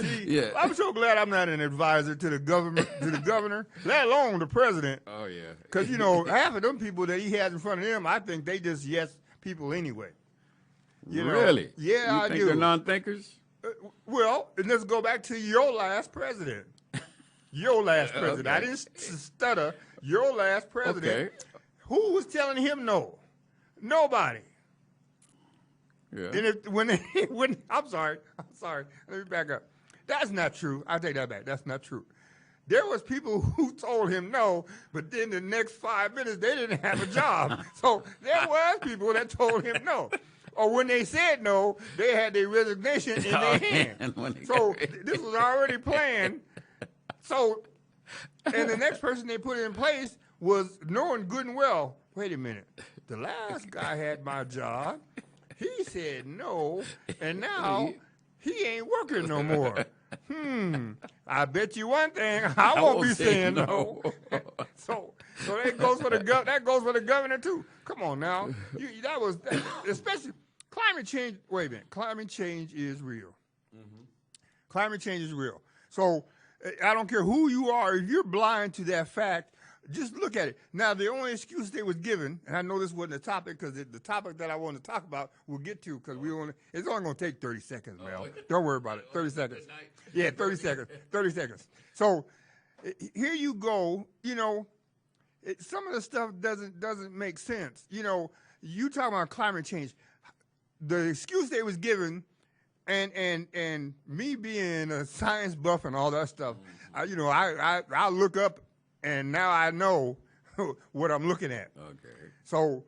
See, I'm so glad I'm not an advisor to the governor, let alone the president. Oh, yeah. Because, half of them people that he has in front of him, I think they just yes people anyway. Really? Yeah, you I think do. they're non-thinkers? Well, and let's go back to your last president. Your last president. Okay. I didn't stutter. Your last president. Okay. Who was telling him no? Nobody. Yeah. And when I'm sorry. Let me back up. That's not true. I take that back. That's not true. there was people who told him no, but then the next 5 minutes they didn't have a job. So there was people that told him no. Or when they said no, they had their resignation in their hand. So this was already planned. So, and the next person they put in place was knowing good and well, wait a minute, the last guy had my job. He said no, and now he ain't working no more. I bet you one thing, I won't be saying no. So that goes for the governor too. Come on now, especially climate change. Wait a minute, climate change is real. Climate change is real. So I don't care who you are, if you're blind to that fact, just look at it. Now, the only excuse they was given, and I know this wasn't the topic because the topic that I want to talk about, we'll get to because it's only going to take 30 seconds, Mel. Don't worry about it. 30 seconds. Yeah, 30 seconds. 30 seconds. So here you go. You know, some of the stuff doesn't make sense. You know, you talking about climate change. The excuse they was given, and me being a science buff and all that stuff, I look up. And now I know what I'm looking at. Okay. So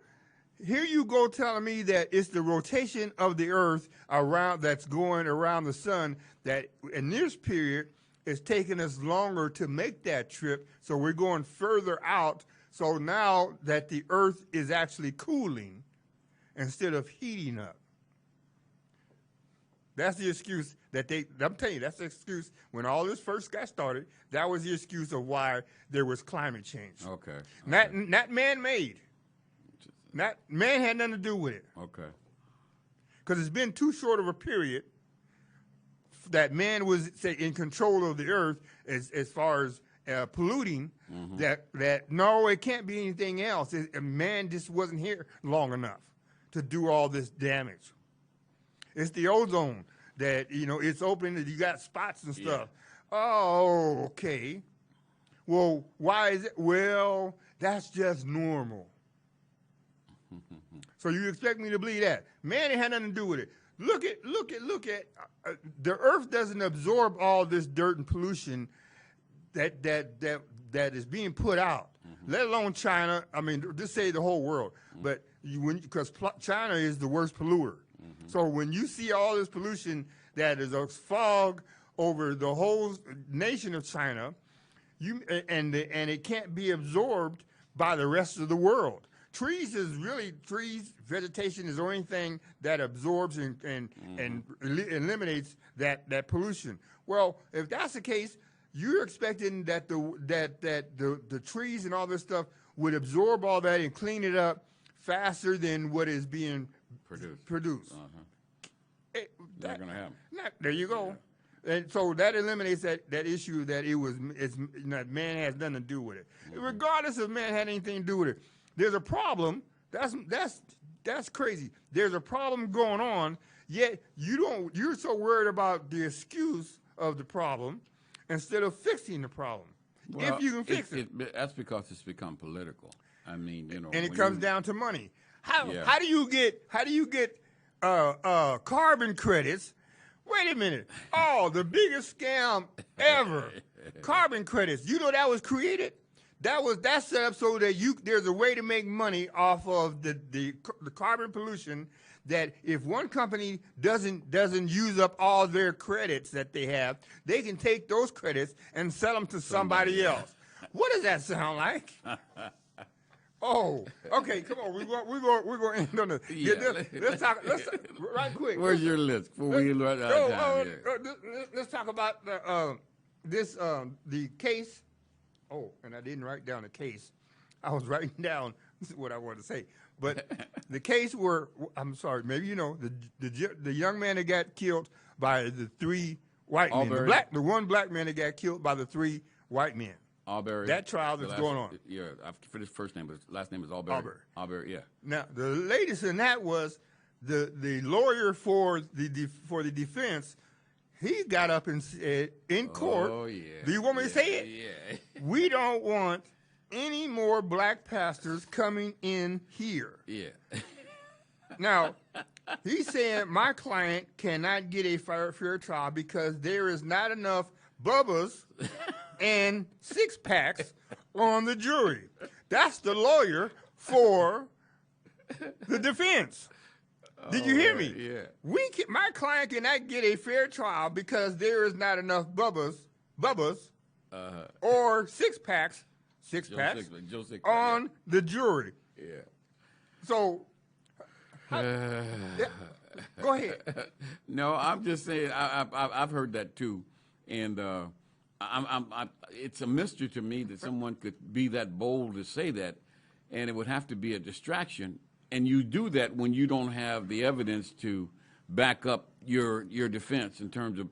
here you go telling me that it's the rotation of the earth that's going around the sun that in this period it's taking us longer to make that trip. So we're going further out. So now that the earth is actually cooling instead of heating up. That's the excuse I'm telling you, that's the excuse when all this first got started. That was the excuse of why there was climate change. Okay. Not man-made. Man had nothing to do with it. Okay. Because it's been too short of a period that man was, say, in control of the earth as far as polluting, that no, it can't be anything else. Man just wasn't here long enough to do all this damage. It's the ozone that, it's open and you got spots and stuff. Yeah. Oh, okay. Well, why is it? Well, that's just normal. So you expect me to believe that? Man, it had nothing to do with it. Look at the earth doesn't absorb all this dirt and pollution that is being put out, let alone China. I mean, just say the whole world. But because China is the worst polluter. So when you see all this pollution that is a fog over the whole nation of China, and it can't be absorbed by the rest of the world. Vegetation is the only thing that absorbs and eliminates that pollution. Well, if that's the case, you're expecting that the trees and all this stuff would absorb all that and clean it up faster than what is being produced. Not going to happen. There you go. Yeah. And so that eliminates that issue that man has nothing to do with it. Regardless if man had anything to do with it, there's a problem. That's crazy. There's a problem going on. Yet you're so worried about the excuse of the problem instead of fixing the problem. Well, if you can fix it. That's because it's become political. I mean, and it comes down to money. How do you get carbon credits? Wait a minute. Oh, the biggest scam ever. Carbon credits. You know that was created? That's set up so that there's a way to make money off of the carbon pollution, that if one company doesn't use up all their credits that they have, they can take those credits and sell them to somebody else. What does that sound like? Oh, okay. Come on, we're going to end on this. Yeah. Let's talk right quick. Where's your list? Let's talk about the case. Oh, and I didn't write down the case. I was writing down what I wanted to say. But the case where, I'm sorry, maybe you know, the young man that got killed by the three white men. The one black man that got killed by the three white men. Arbery. That trial that's going on. Yeah, I forget his first name, but his last name is Arbery. Arbery, yeah. Now, the latest in that was the lawyer for the defense. He got up and said in court. Oh yeah. Do you want me to say it? Yeah. We don't want any more black pastors coming in here. Yeah. Now, he's saying my client cannot get a fair trial because there is not enough bubbas and six-packs on the jury. That's the lawyer for the defense. Did you hear me? Yeah. My client cannot get a fair trial because there is not enough bubbas, or six-packs on the jury. Yeah. So, go ahead. No, I'm just saying I've heard that too, and it's a mystery to me that someone could be that bold to say that, and it would have to be a distraction. And you do that when you don't have the evidence to back up your defense in terms of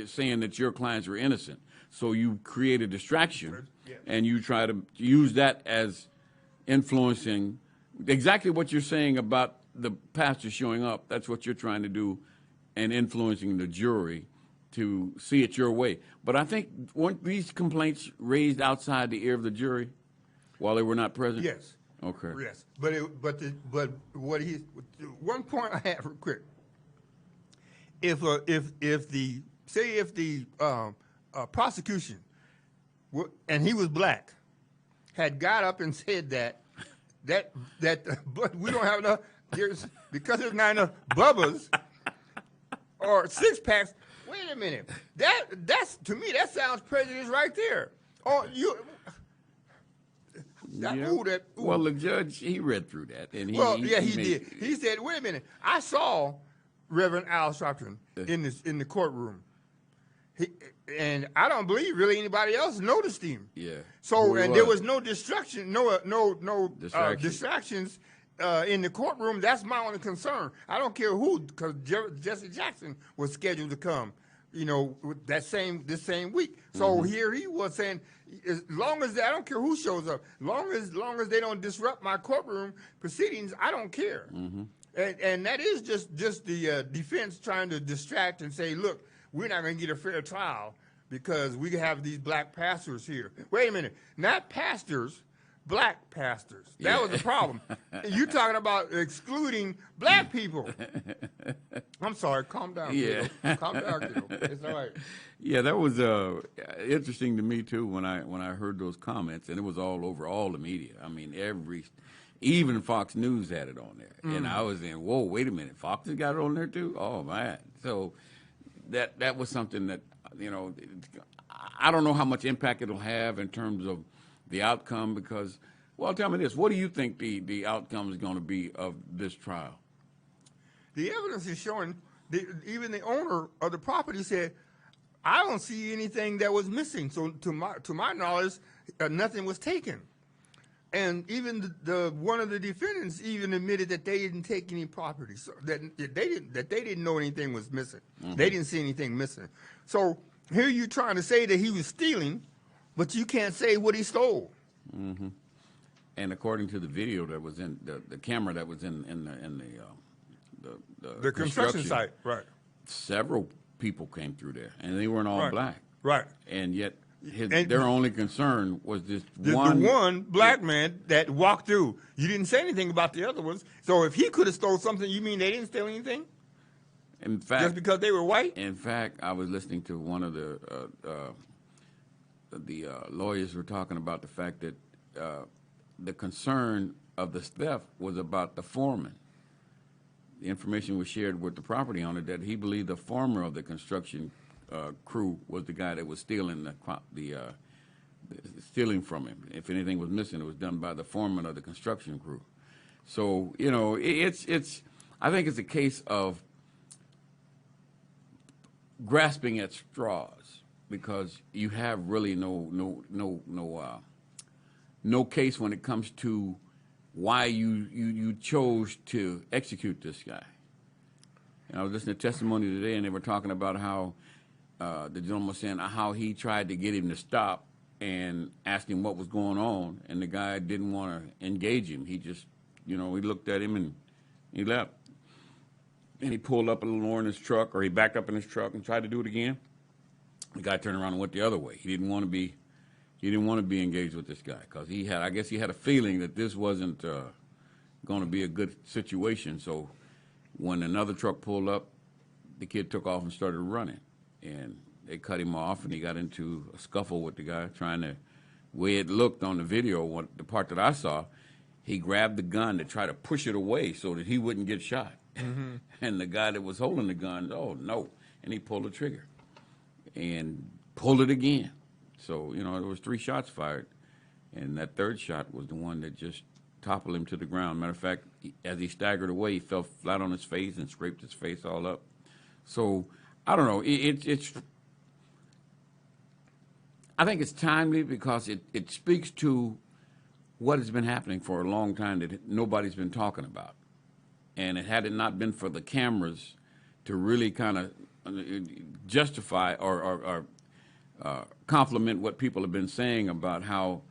saying that your clients are innocent. So you create a distraction, and you try to use that as influencing exactly what you're saying about the pastor showing up. That's what you're trying to do, and influencing the jury to see it your way. But I think weren't these complaints raised outside the ear of the jury while they were not present? Yes. Okay. Yes, but one point I have real quick. If the prosecution, and he was black, had got up and said that but we don't have enough, because there's not enough bubbas or six-packs. Wait a minute, that's to me that sounds prejudice right there. Oh, you. Well, the judge, he read through that. And he did. He said, wait a minute. I saw Reverend Al Sharpton in the courtroom. And I don't believe really anybody else noticed him. Yeah. So, there was no distraction, distractions in the courtroom. That's my only concern. I don't care who, because Jesse Jackson was scheduled to come, this same week. So here he was saying, as long as I don't care who shows up, long as they don't disrupt my courtroom proceedings, I don't care. And that is just the defense trying to distract and say, look, we're not going to get a fair trial because we have these black pastors here. Wait a minute, not pastors, black pastors. That was the problem. You're talking about excluding black people. I'm sorry, calm down. Yeah. Kiddo. Calm down, kiddo. It's all right. Yeah, that was interesting to me too when I heard those comments, and it was all over all the media. I mean, even Fox News had it on there, and I was in, whoa, wait a minute, Fox has got it on there too? Oh man! So that was something that I don't know how much impact it'll have in terms of the outcome because, well, tell me this: what do you think the outcome is going to be of this trial? The evidence is showing. Even the owner of the property said, I don't see anything that was missing. So to my knowledge, nothing was taken. And even one of the defendants even admitted that they didn't take any property, so that they didn't know anything was missing. They didn't see anything missing. So here you're trying to say that he was stealing, but you can't say what he stole. And according to the video that was in the camera that was in the construction site, right? Several people came through there, and they weren't all black, right? And yet, their only concern was this the one black man that walked through. You didn't say anything about the other ones. So if he could have stole something, you mean they didn't steal anything? In fact, just because they were white? In fact, I was listening to one of the lawyers were talking about the fact that the concern of the theft was about the foreman. The information was shared with the property owner that he believed the former of the construction crew was the guy that was stealing stealing from him. If anything was missing, it was done by the foreman of the construction crew. So it's I think it's a case of grasping at straws because you have really no case when it comes to why you chose to execute this guy. And I was listening to testimony today, and they were talking about how the gentleman was saying how he tried to get him to stop and ask him what was going on, and the guy didn't want to engage him. He just, he looked at him and he left. And he pulled up a little more in his truck, or he backed up in his truck and tried to do it again. The guy turned around and went the other way. He didn't want to be engaged with this guy because I guess he had a feeling that this wasn't going to be a good situation. So when another truck pulled up, the kid took off and started running. And they cut him off, and he got into a scuffle with the guy, trying to, way it looked on the video, the part that I saw, he grabbed the gun to try to push it away so that he wouldn't get shot. Mm-hmm. And the guy that was holding the gun, oh, no, and he pulled the trigger and pulled it again. So, there was 3 shots fired, and that third shot was the one that just toppled him to the ground. Matter of fact, as he staggered away, he fell flat on his face and scraped his face all up. So, I don't know. I think it's timely because it speaks to what has been happening for a long time that nobody's been talking about. And had it not been for the cameras to really kind of justify or compliment what people have been saying about how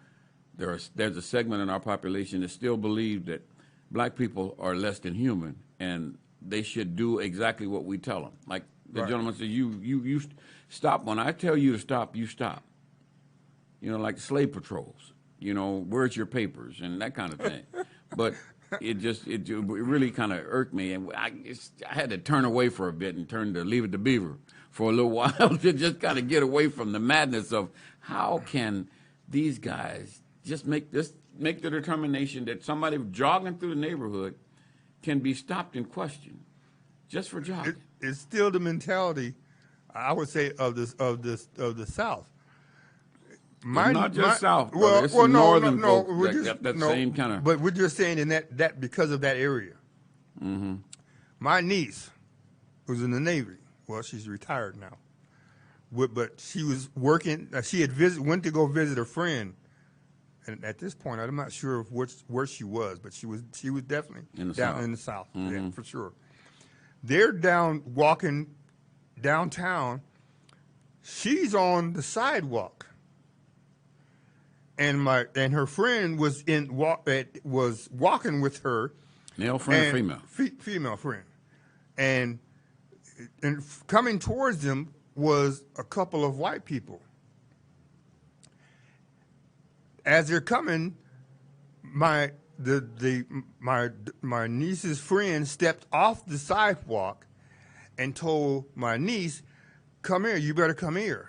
there's a segment in our population that still believe that black people are less than human and they should do exactly what we tell them. Like the gentleman said, you stop. When I tell you to stop, you stop. Like slave patrols. Where's your papers and that kind of thing. But it really kind of irked me, and I had to turn away for a bit and turn to Leave It to Beaver for a little while to just kind of get away from the madness of how can these guys just make the determination that somebody jogging through the neighborhood can be stopped and questioned just for jogging. It's still the mentality, I would say, of the South. Not just South. Well, it's northern folk, we're just, that same kind of. But we're just saying in that because of that area. Mm-hmm. My niece was in the Navy. Well, she's retired now. But she was working. She had went to go visit a friend, and at this point, I'm not sure where she was, but she was definitely in the South, mm-hmm. Yeah, for sure. They're walking downtown. She's on the sidewalk. And her friend was walking with her. Male friend or female? Female friend. And coming towards them was a couple of white people. As they're coming, my niece's friend stepped off the sidewalk and told my niece, "Come here, you better come here."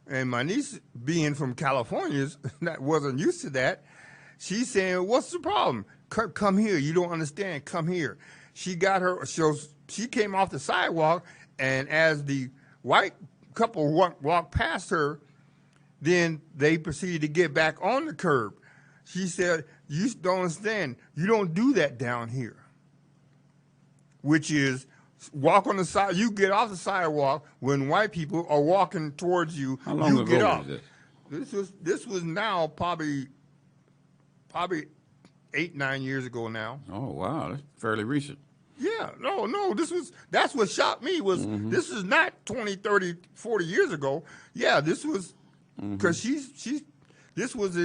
And my niece, being from California, that wasn't used to that. She's saying, "What's the problem? Come here. You don't understand. Come here." She got her. She came off the sidewalk, and as the white couple walked past her, then they proceeded to get back on the curb. She said, "You don't understand. You don't do that down here." Which is, walk on the side. You get off the sidewalk when white people are walking towards you. How long you ago get off. was this? This was now probably 8-9 years ago now. Oh wow, that's fairly recent. Yeah, no. That's what shocked me was This is not 20, 30, 40 years ago. Yeah, this was because this was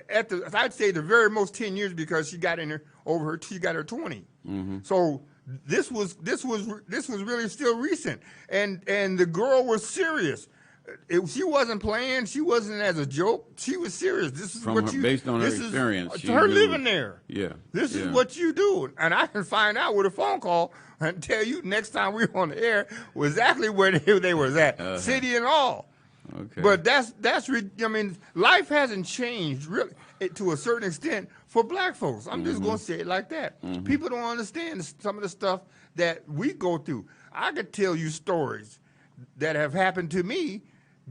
at the, I'd say the very most 10 years because she got she got her 20. So this was really still recent, and the girl was serious. She wasn't playing. She wasn't as a joke. She was serious. This is based on her experience. Her living there. Yeah. This is what you do, and I can find out with a phone call and tell you next time we're on the air exactly where they was at, city and all. Okay. But I mean, life hasn't changed really to a certain extent for black folks. I'm just going to say it like that. People don't understand some of the stuff that we go through. I could tell you stories that have happened to me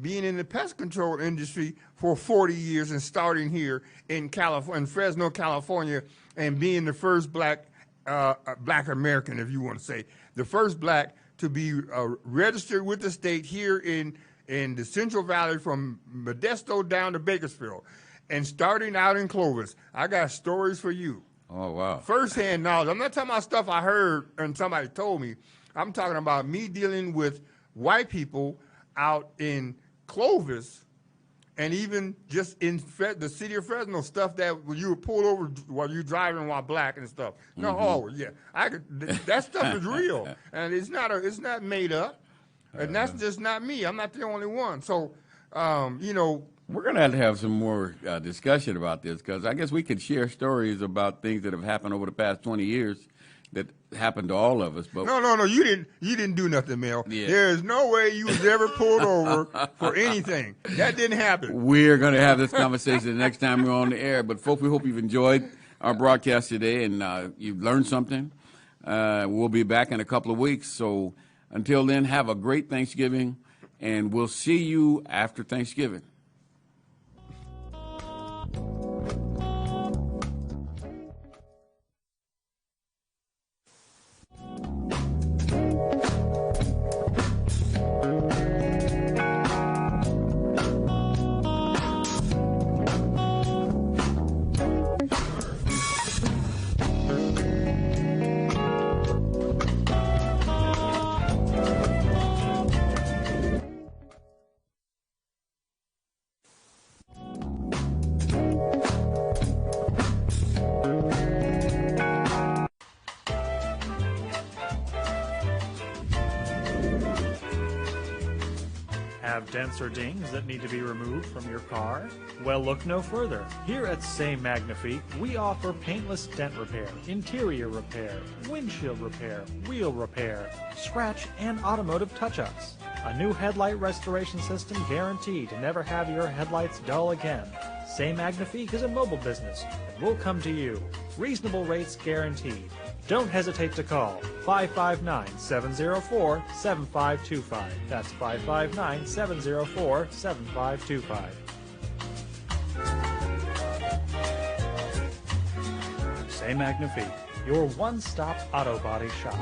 being in the pest control industry for 40 years and starting here in Fresno, California, and being the first black American, if you want to say, the first black to be registered with the state here in the Central Valley from Modesto down to Bakersfield, and starting out in Clovis. I got stories for you. Oh, wow. First-hand knowledge. I'm not talking about stuff I heard and somebody told me. I'm talking about me dealing with white people out in Clovis, and even just in the city of Fresno, stuff that you were pulled over while you driving while black and stuff. That stuff is real, and it's not made up, and that's just not me. I'm not the only one. So, we're going to have some more discussion about this because I guess we could share stories about things that have happened over the past 20 years that happened to all of us. But No, you didn't do nothing, Mel. Yeah. There is no way you was ever pulled over for anything. That didn't happen. we're going to have this conversation the next time we're on the air. But folks, we hope you've enjoyed our broadcast today and you've learned something. We'll be back in a couple of weeks. So until then, have a great Thanksgiving, and we'll see you after Thanksgiving. Have dents or dings that need to be removed from your car? Well, look no further. Here at Say Magnifique, we offer paintless dent repair, interior repair, windshield repair, wheel repair, scratch, and automotive touch-ups. A new headlight restoration system guaranteed to never have your headlights dull again. Say Magnifique is a mobile business, and we'll come to you. Reasonable rates guaranteed. Don't hesitate to call 559-704-7525. That's 559-704-7525. Say Magnifique, your one-stop auto body shop.